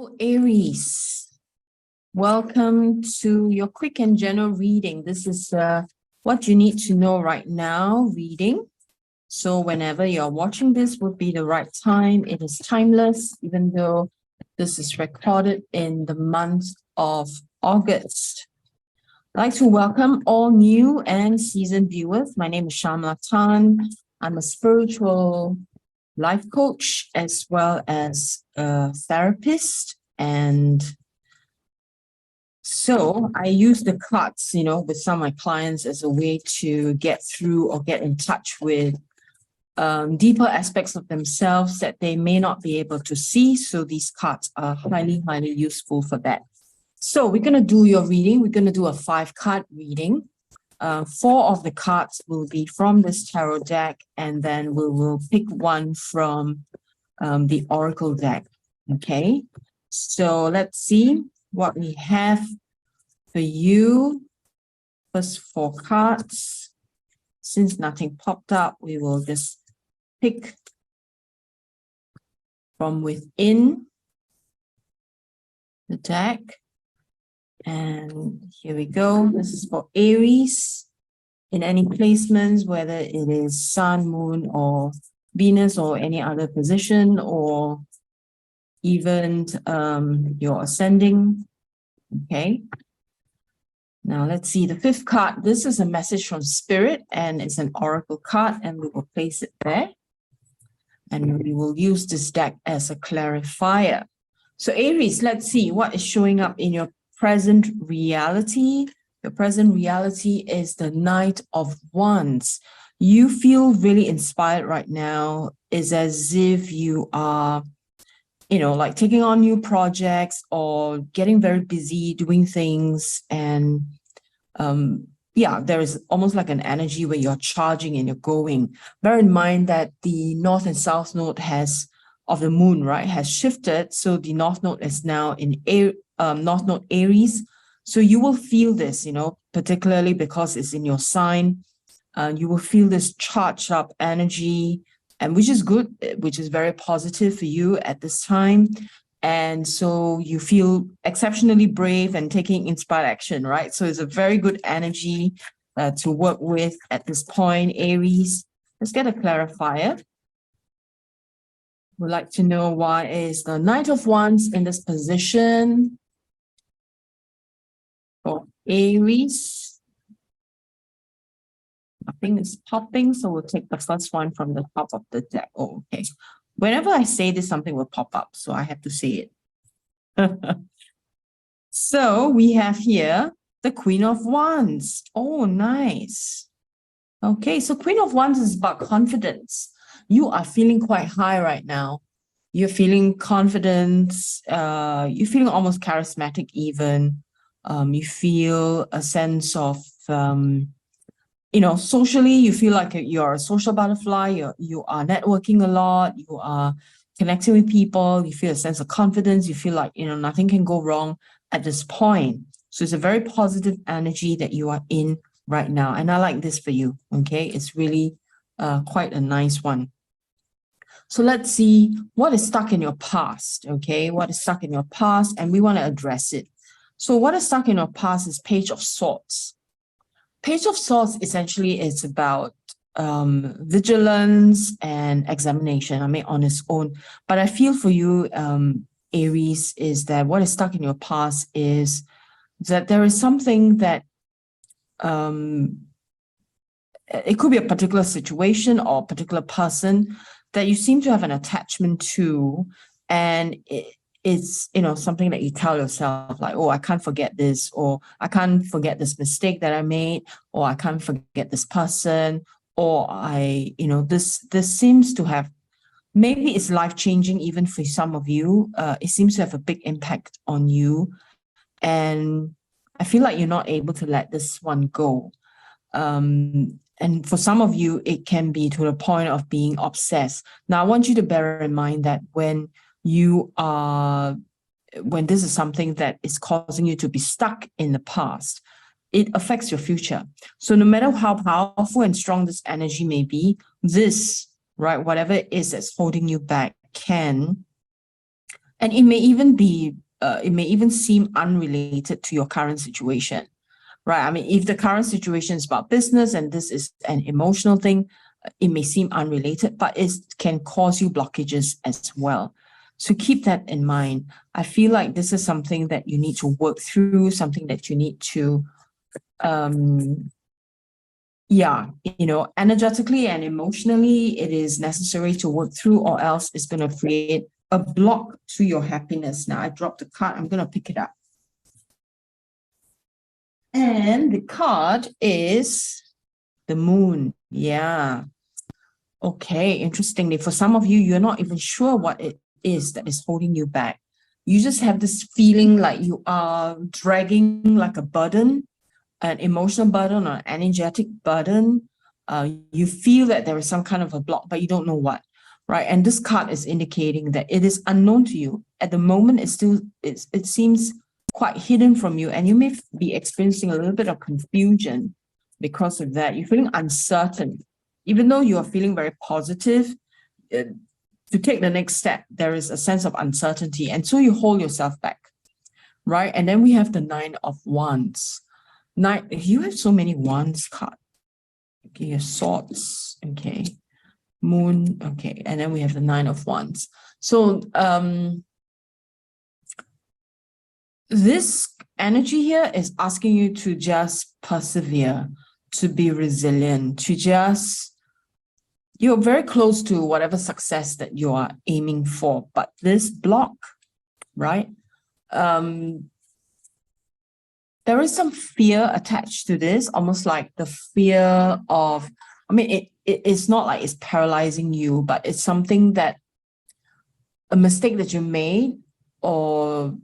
Hello, Aries. Welcome to your quick and general reading. This is what you need to know right now reading. So whenever you're watching this would be the right time. It is timeless, even though this is recorded in the month of August. I'd like to welcome all new and seasoned viewers. My name is Shamala. I'm a spiritual life coach as well as a therapist, and so I use the cards, with some of my clients as a way to get through or get in touch with deeper aspects of themselves that they may not be able to see. So these cards are highly useful for that. So we're going to do your reading. We're going to do a 5-card reading. 4 of the cards will be from this tarot deck, and then we will pick one from the oracle deck. Okay, so let's see what we have for you. First 4 cards. Since nothing popped up, we will just pick from within the deck. And here we go. This is for Aries in any placements, whether it is Sun, Moon, or Venus, or any other position, or even your ascending. Okay. Now let's see the 5th card. This is a message from Spirit, and it's an oracle card, and we will place it there. And we will use this deck as a clarifier. So Aries, let's see what is showing up in your present reality. Your present reality is the Knight of Wands. You feel really inspired right now. It's as if you are, like taking on new projects or getting very busy doing things. And there is almost like an energy where you're charging and you're going. Bear in mind that the North and South node of the moon, right, has shifted. So the North node is now in North node Aries. So you will feel this, particularly because it's in your sign. You will feel this charged up energy, and which is good, which is very positive for you at this time. And so you feel exceptionally brave and taking inspired action, right? So it's a very good energy to work with at this point, Aries. Let's get a clarifier. We'd like to know why is the Knight of Wands in this position for Aries. Nothing is popping, so we'll take the first one from the top of the deck. Oh, okay. Whenever I say this, something will pop up, so I have to say it. So we have here the Queen of Wands. Oh, nice. Okay, so Queen of Wands is about confidence. You are feeling quite high right now. You're feeling confident. You're feeling almost charismatic even. You feel a sense of, socially, you feel like you're a social butterfly. You are networking a lot. You are connecting with people. You feel a sense of confidence. You feel like, nothing can go wrong at this point. So it's a very positive energy that you are in right now. And I like this for you. Okay. It's really quite a nice one. So let's see what is stuck in your past. Okay. What is stuck in your past, and we want to address it. So what is stuck in your past is Page of Swords. Page of Swords essentially is about vigilance and examination, on its own. But I feel for you, Aries, is that what is stuck in your past is that there is something that it could be a particular situation or a particular person that you seem to have an attachment to, and it's something that you tell yourself like, oh, I can't forget this, or I can't forget this mistake that I made, or I can't forget this person, or this seems to have, maybe it's life-changing even for some of you. It seems to have a big impact on you, and I feel like you're not able to let this one go. And for some of you, it can be to the point of being obsessed. Now, I want you to bear in mind that when this is something that is causing you to be stuck in the past, it affects your future. So no matter how powerful and strong this energy may be, this, right, whatever it is that's holding you back can And it may even be, it may even seem unrelated to your current situation, right? I mean, if the current situation is about business and this is an emotional thing, it may seem unrelated, but it can cause you blockages as well. So keep that in mind. I feel like this is something that you need to work through, something that you need to, energetically and emotionally, it is necessary to work through, or else it's going to create a block to your happiness. Now, I dropped the card. I'm going to pick it up. And the card is the moon. Yeah. Okay, interestingly, for some of you, you're not even sure what it is that is holding you back. You just have this feeling like you are dragging like a burden, an emotional burden or an energetic burden. You feel that there is some kind of a block, but you don't know what, right? And this card is indicating that it is unknown to you. At the moment, it seems quite hidden from you, and you may be experiencing a little bit of confusion because of that. You're feeling uncertain. Even though you are feeling very positive, to take the next step, there is a sense of uncertainty. And so you hold yourself back, right? And then we have the 9 of Wands. You have so many Wands cards. Okay, your Swords, okay. Moon, okay. And then we have the 9 of Wands. So this energy here is asking you to just persevere, to be resilient, to just, you're very close to whatever success that you are aiming for. But this block, right? There is some fear attached to this, almost like the fear of, I mean, it's not like it's paralyzing you, but it's something that, a mistake that you made, and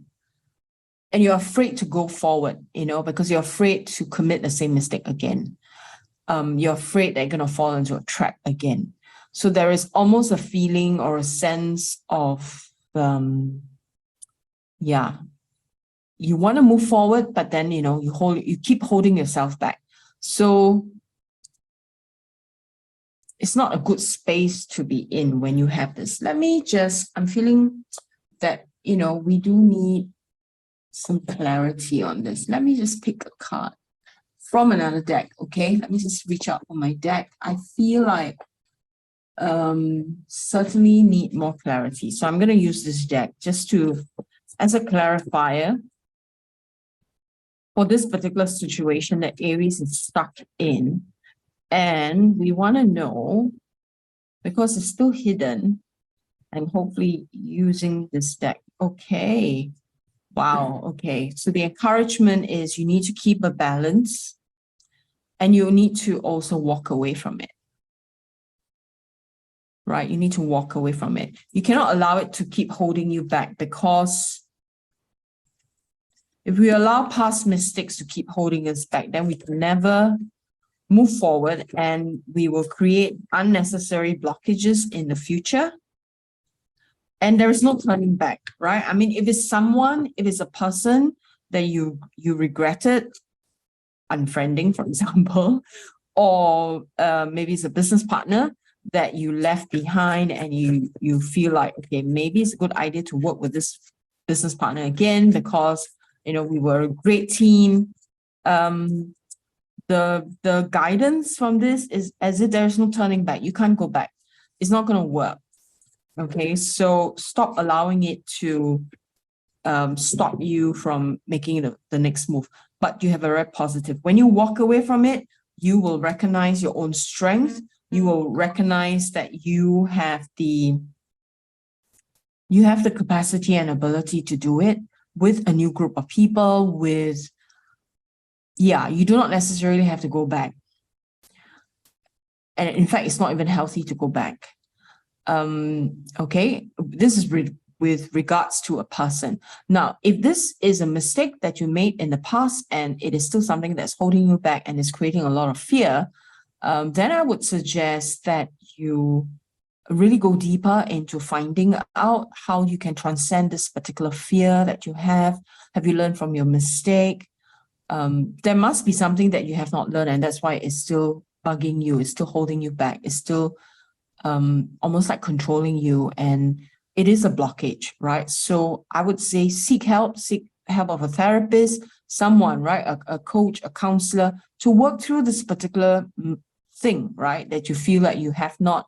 you're afraid to go forward, because you're afraid to commit the same mistake again. You're afraid that you're going to fall into a trap again. So there is almost a feeling or a sense of, you want to move forward, but then, you keep holding yourself back. So it's not a good space to be in when you have this. I'm feeling that, we do need some clarity on this. Let me just pick a card from another deck, okay? Let me just reach out on my deck. I feel like certainly need more clarity. So I'm going to use this deck just as a clarifier for this particular situation that Aries is stuck in. And we want to know, because it's still hidden, and hopefully using this deck. Okay. Wow. Okay. So the encouragement is you need to keep a balance, and you need to also walk away from it. Right? You need to walk away from it. You cannot allow it to keep holding you back, because if we allow past mistakes to keep holding us back, then we can never move forward, and we will create unnecessary blockages in the future. And there is no turning back, right? I mean, if it's a person that you regretted unfriending, for example, or maybe it's a business partner that you left behind, and you feel like, okay, maybe it's a good idea to work with this business partner again because, we were a great team. The guidance from this is as if there's no turning back. You can't go back. It's not going to work. Okay, so stop allowing it to stop you from making the next move. But you have a very positive. When you walk away from it, you will recognize your own strength. You will recognize that you have the capacity and ability to do it with a new group of people, you do not necessarily have to go back. And in fact, it's not even healthy to go back. Okay, this is with regards to a person. Now, if this is a mistake that you made in the past and it is still something that's holding you back and is creating a lot of fear, then I would suggest that you really go deeper into finding out how you can transcend this particular fear that you have. Have you learned from your mistake? There must be something that you have not learned, and that's why it's still bugging you, it's still holding you back, it's still almost like controlling you, and it is a blockage, right? So I would say seek help of a therapist, someone, right? A coach, a counselor, to work through this particular thing, right? That you feel like you have not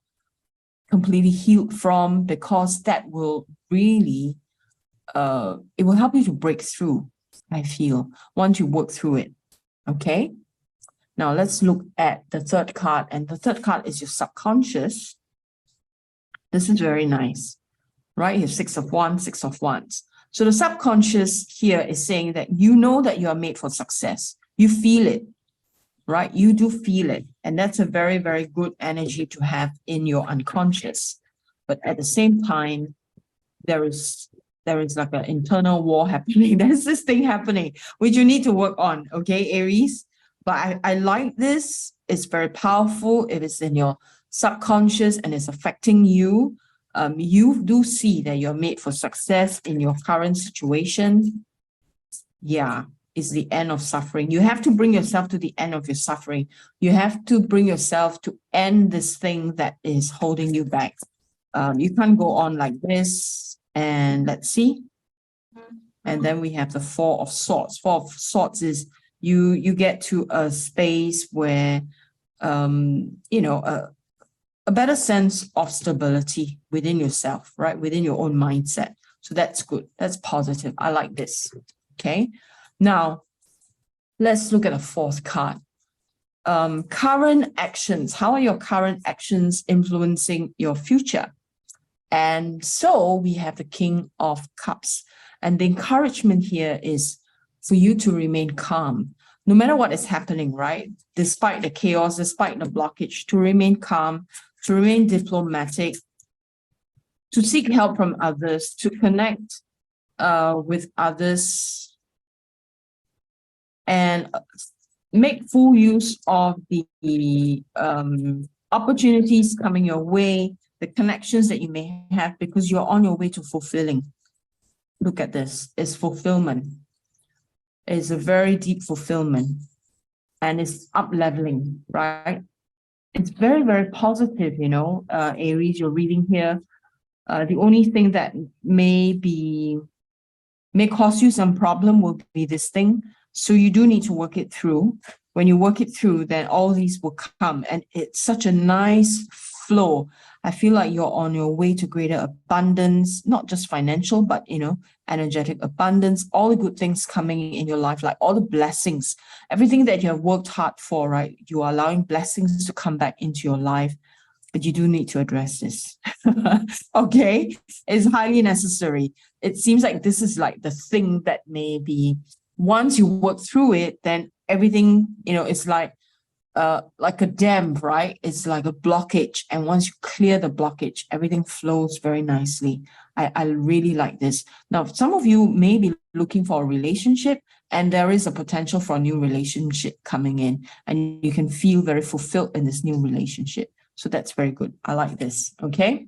completely healed from, because that will really, it will help you to break through, I feel, once you work through it, okay? Now let's look at the third card, and the third card is your subconscious. This is very nice, right? You have Six of Wands, Six of Wands. So the subconscious here is saying that you know that you are made for success. You feel it, right? You do feel it. And that's a very, very good energy to have in your unconscious. But at the same time, there is like an internal war happening. There's this thing happening, which you need to work on, okay, Aries? But I like this. It's very powerful. It is in your subconscious and it's affecting you. You do see that you're made for success in your current situation. Yeah, it's the end of suffering. You have to bring yourself to the end of your suffering. You have to bring yourself to end this thing that is holding you back. You can't go on like this. And let's see. And then we have the Four of Swords. Four of Swords is you get to a space where, you know, a better sense of stability within yourself, right? Within your own mindset. So that's good. That's positive. I like this. Okay. Now, let's look at a fourth card. Current actions. How are your current actions influencing your future? And so we have the King of Cups. And the encouragement here is for you to remain calm, no matter what is happening, right? Despite the chaos, despite the blockage, to remain calm, to remain diplomatic, to seek help from others, to connect with others, and make full use of the opportunities coming your way, the connections that you may have, because you're on your way to fulfilling. Look at this. It's fulfillment. It's a very deep fulfillment. And it's up-leveling, right? It's very, very positive, you know, Aries, you're reading here. The only thing that may cause you some problem will be this thing. So you do need to work it through. When you work it through, then all these will come. And it's such a nice flow. I feel like you're on your way to greater abundance, not just financial, but, you know, energetic abundance, all the good things coming in your life, like all the blessings, everything that you have worked hard for, right? You are allowing blessings to come back into your life, but you do need to address this. Okay? It's highly necessary. It seems like this is like the thing that maybe once you work through it, then everything, you know, it's like a dam, right? It's like a blockage. And once you clear the blockage, everything flows very nicely. I really like this. Now, some of you may be looking for a relationship, and there is a potential for a new relationship coming in, and you can feel very fulfilled in this new relationship. So that's very good. I like this. Okay.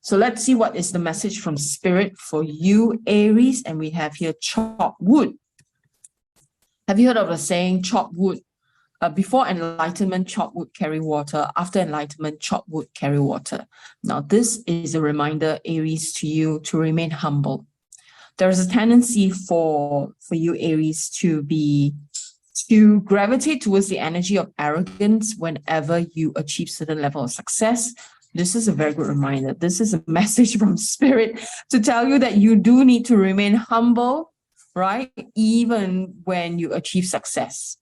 So let's see what is the message from Spirit for you, Aries. And we have here chop wood. Have you heard of the saying chop wood? Before enlightenment, chop wood, carry water. After enlightenment, chop wood, carry water. Now, this is a reminder, Aries, to you to remain humble. There is a tendency for you, Aries, to gravitate towards the energy of arrogance whenever you achieve certain level of success. This is a very good reminder. This is a message from Spirit to tell you that you do need to remain humble, right? Even when you achieve success.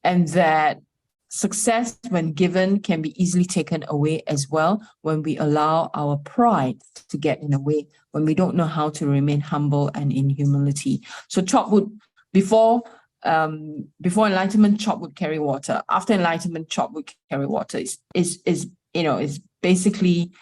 And that success, when given, can be easily taken away as well when we allow our pride to get in the way, when we don't know how to remain humble and in humility. So chop wood, before enlightenment, chop wood, carry water. After enlightenment, chop wood, carry water. Is basically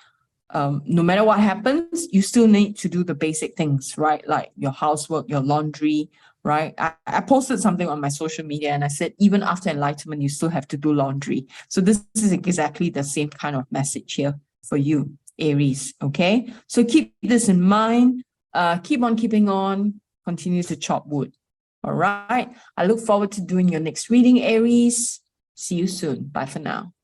no matter what happens, you still need to do the basic things, right? Like your housework, your laundry, right? I posted something on my social media and I said, even after enlightenment, you still have to do laundry. So this is exactly the same kind of message here for you, Aries, okay? So keep this in mind, keep on keeping on, continue to chop wood, all right? I look forward to doing your next reading, Aries. See you soon. Bye for now.